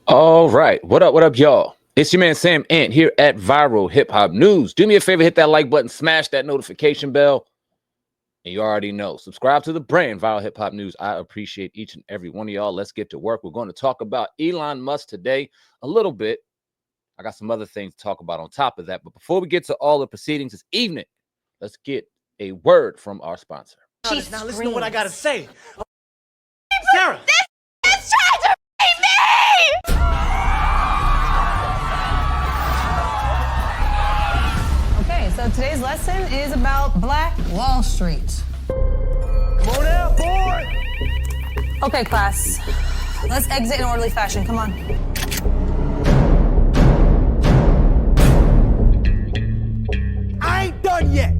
All right. What up, y'all? It's your man Sam Ant here at Viral Hip Hop News. Do me a favor, hit that like button, smash that notification bell. And you already know, subscribe to the brand Viral Hip Hop News. I appreciate each and every one of y'all. Let's get to work. We're going to talk about Elon Musk today a little bit. I got some other things to talk about on top of that. But before we get to all the proceedings this evening, let's get a word from our sponsor. Now listen to what I gotta say. Sarah! This trying to rape me! Okay, so today's lesson is about Black Wall Street. Come on out, boy! Okay, class, let's exit in orderly fashion. Come on. I ain't done yet!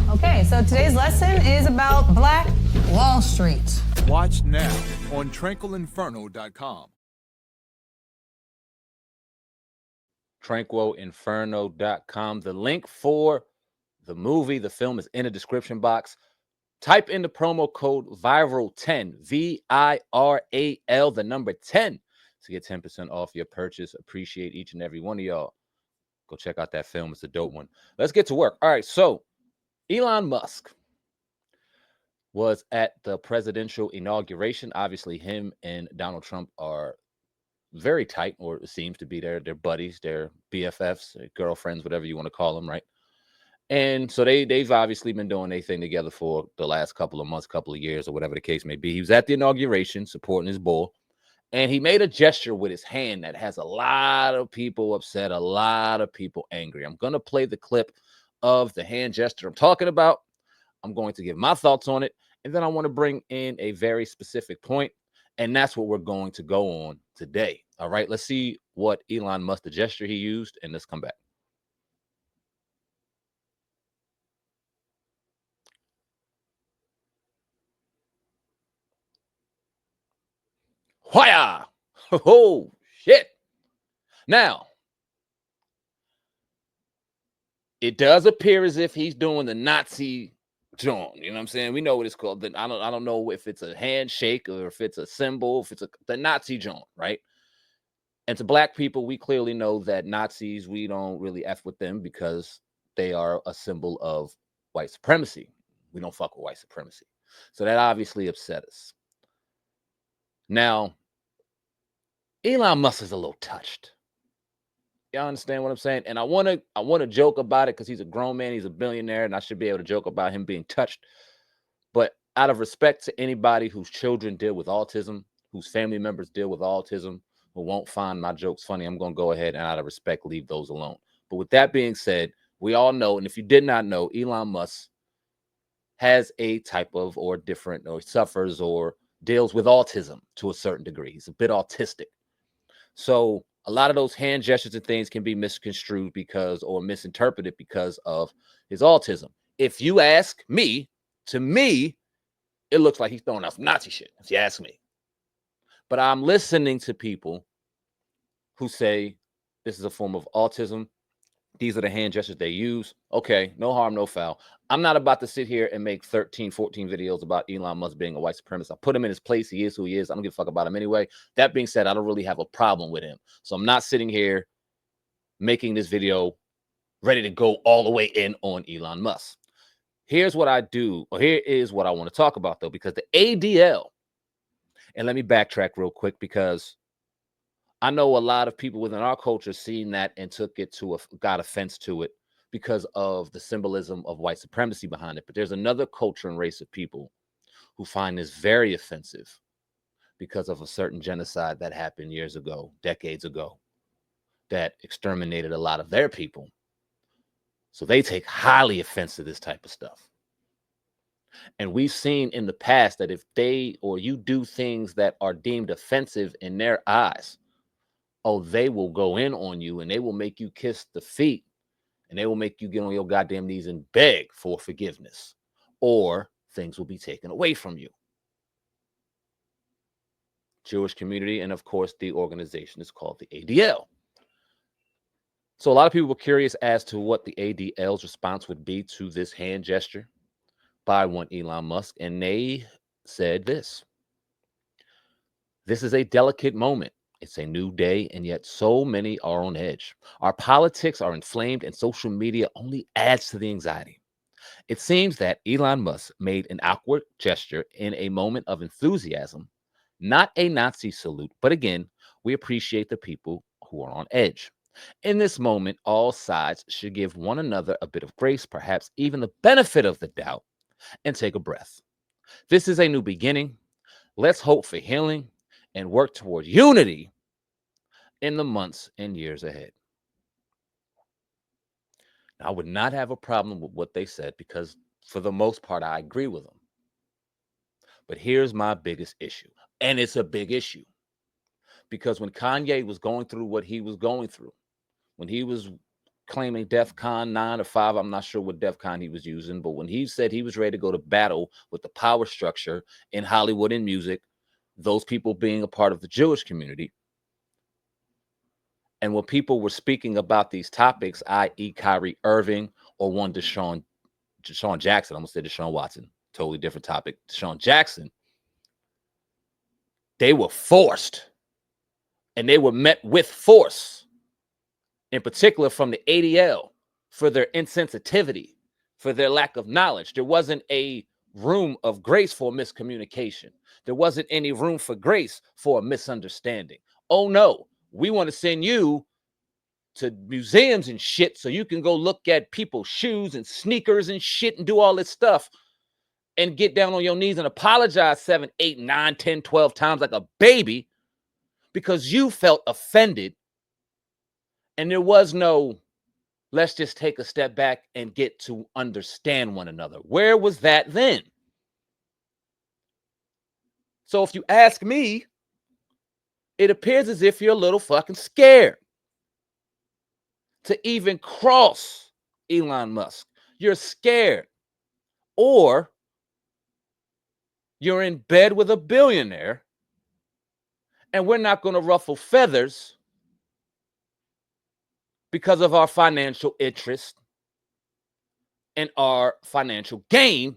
Okay, so today's lesson is about Black Wall Street. Watch now on tranquilinferno.com. tranquilinferno.com. The link for the movie, the film, is in the description box. Type in the promo code VIRAL10, VIRAL, the number 10, to get 10% off your purchase. Appreciate each and every one of y'all. Go check out that film. It's a dope one. Let's get to work. All right, so Elon Musk was at the presidential inauguration. Obviously, him and Donald Trump are very tight, or it seems to be. They're buddies, they're BFFs, their girlfriends, whatever you want to call them, right? And so they've obviously been doing their thing together for the last couple of months, couple of years, or whatever the case may be. He was at the inauguration supporting his bull, and he made a gesture with his hand that has a lot of people upset, a lot of people angry. I'm going to play the clip of the hand gesture I'm talking about. I'm going to give my thoughts on it, and then I want to bring in a very specific point, and that's what we're going to go on today. All right, let's see what Elon Musk, the gesture he used, and let's come back. Whya! Oh, shit. Now, it does appear as if he's doing the Nazi joint. You know what I'm saying? We know what it's called. I don't know if it's a handshake or if it's a symbol, if it's the Nazi joint, right? And to black people, we clearly know that Nazis, we don't really F with them because they are a symbol of white supremacy. We don't fuck with white supremacy. So that obviously upset us. Now, Elon Musk is a little touched. Y'all understand what I'm saying? And I want to joke about it because he's a grown man, he's a billionaire, and I should be able to joke about him being touched. But out of respect to anybody whose children deal with autism, whose family members deal with autism, who won't find my jokes funny, I'm going to go ahead and out of respect leave those alone. But with that being said, we all know, and if you did not know, Elon Musk has a type of, or different, or suffers or deals with autism to a certain degree. He's a bit autistic. So a lot of those hand gestures and things can be misconstrued because, or misinterpreted because of his autism. If you ask me, to me, it looks like he's throwing out some Nazi shit, if you ask me. But I'm listening to people who say this is a form of autism. These are the hand gestures they use. Okay, no harm, no foul. I'm not about to sit here and make 13, 14 videos about Elon Musk being a white supremacist. I put him in his place. He is who he is. I don't give a fuck about him anyway. That being said, I don't really have a problem with him. So I'm not sitting here making this video ready to go all the way in on Elon Musk. Here's what I do, or here is what I want to talk about, though, because the ADL, and let me backtrack real quick because I know a lot of people within our culture seen that and took it to got offense to it because of the symbolism of white supremacy behind it. But there's another culture and race of people who find this very offensive because of a certain genocide that happened years ago, decades ago, that exterminated a lot of their people. So they take highly offense to this type of stuff. And we've seen in the past that if they or you do things that are deemed offensive in their eyes, oh, they will go in on you and they will make you kiss the feet and they will make you get on your goddamn knees and beg for forgiveness, or things will be taken away from you. Jewish community, and of course, the organization is called the ADL. So a lot of people were curious as to what the ADL's response would be to this hand gesture by one Elon Musk, and they said this. This is a delicate moment. It's a new day, and yet so many are on edge. Our politics are inflamed, and social media only adds to the anxiety. It seems that Elon Musk made an awkward gesture in a moment of enthusiasm, not a Nazi salute, but again, we appreciate the people who are on edge. In this moment, all sides should give one another a bit of grace, perhaps even the benefit of the doubt, and take a breath. This is a new beginning. Let's hope for healing and work toward unity in the months and years ahead. Now, I would not have a problem with what they said because, for the most part, I agree with them. But here's my biggest issue, and it's a big issue because when Kanye was going through what he was going through, when he was claiming DEFCON 9 or 5, I'm not sure what DEFCON he was using, but when he said he was ready to go to battle with the power structure in Hollywood and music, those people being a part of the Jewish community, and when people were speaking about these topics, i.e. Kyrie Irving or one Deshaun Jackson, I almost said Deshaun Watson, totally different topic, Deshaun Jackson, they were forced and they were met with force, in particular from the ADL, for their insensitivity, for their lack of knowledge. There wasn't a room of grace for miscommunication. There wasn't any room for grace for a misunderstanding. Oh no, we want to send you to museums and shit so you can go look at people's shoes and sneakers and shit and do all this stuff and get down on your knees and apologize 7, 8, 9, 10, 12 times like a baby because you felt offended. And there was no, let's just take a step back and get to understand one another. Where was that then? So if you ask me, it appears as if you're a little fucking scared to even cross Elon Musk. You're scared. Or you're in bed with a billionaire and we're not going to ruffle feathers because of our financial interest and our financial gain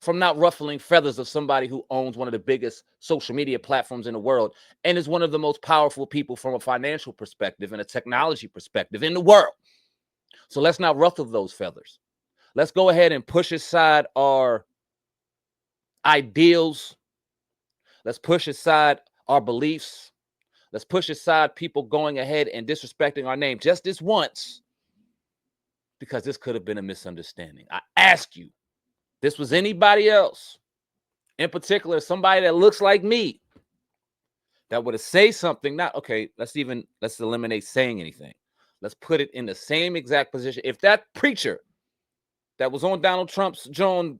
from not ruffling feathers of somebody who owns one of the biggest social media platforms in the world and is one of the most powerful people from a financial perspective and a technology perspective in the world. So let's not ruffle those feathers. Let's go ahead and push aside our ideals. Let's push aside our beliefs. Let's push aside people going ahead and disrespecting our name just this once, because this could have been a misunderstanding. I ask you, this was anybody else, in particular, somebody that looks like me, that would have said something, not, okay, let's eliminate saying anything. Let's put it in the same exact position. If that preacher that was on Donald Trump's John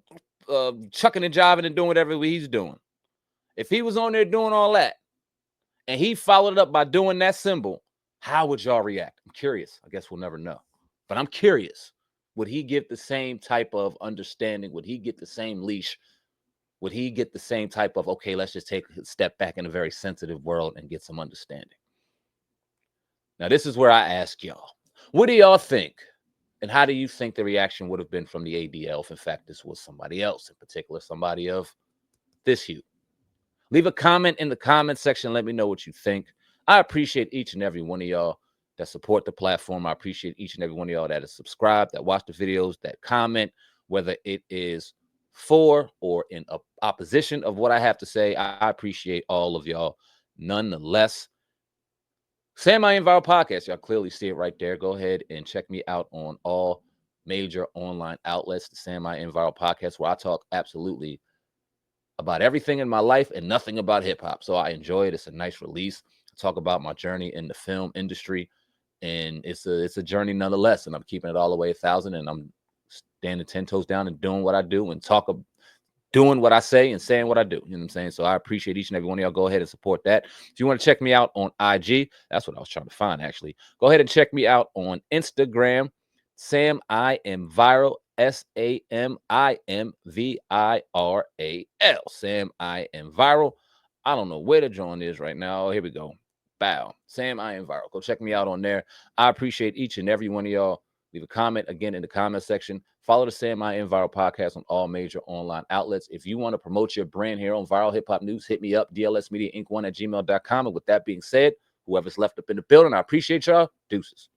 chucking and jiving and doing whatever he's doing, if he was on there doing all that, and he followed it up by doing that symbol, how would y'all react? I'm curious. I guess we'll never know. But I'm curious. Would he get the same type of understanding? Would he get the same leash? Would he get the same type of, okay, let's just take a step back in a very sensitive world and get some understanding? Now, this is where I ask y'all, what do y'all think? And how do you think the reaction would have been from the ADL if, in fact, this was somebody else, in particular, somebody of this hue? Leave a comment in the comment section. Let me know what you think. I appreciate each and every one of y'all that support the platform. I appreciate each and every one of y'all that is subscribed, that watch the videos, that comment, whether it is for or in opposition of what I have to say. I appreciate all of y'all nonetheless. Sam I Am Viral Podcast. Y'all clearly see it right there. Go ahead and check me out on all major online outlets. The Sam I Am Viral Podcast, where I talk absolutely about everything in my life and nothing about hip hop. So I enjoy it. It's a nice release. I talk about my journey in the film industry, and it's a journey nonetheless. And I'm keeping it all the way 1,000, and I'm standing 10 toes down and doing what I do and doing what I say and saying what I do. You know what I'm saying? So I appreciate each and every one of y'all. Go ahead and support that. If you want to check me out on IG, that's what I was trying to find, actually. Go ahead and check me out on Instagram. Sam I Am Viral. SAMIMVIRAL. Sam I Am Viral. I don't know where the drawing is right now. Here we go. Bow. Sam I Am Viral. Go check me out on there. I appreciate each and every one of y'all. Leave a comment again in the comment section. Follow the Sam I Am Viral Podcast on all major online outlets. If you want to promote your brand here on Viral Hip Hop News, hit me up, dlsmediainc1@gmail.com. And with that being said, Whoever's left up in the building, I appreciate y'all. Deuces.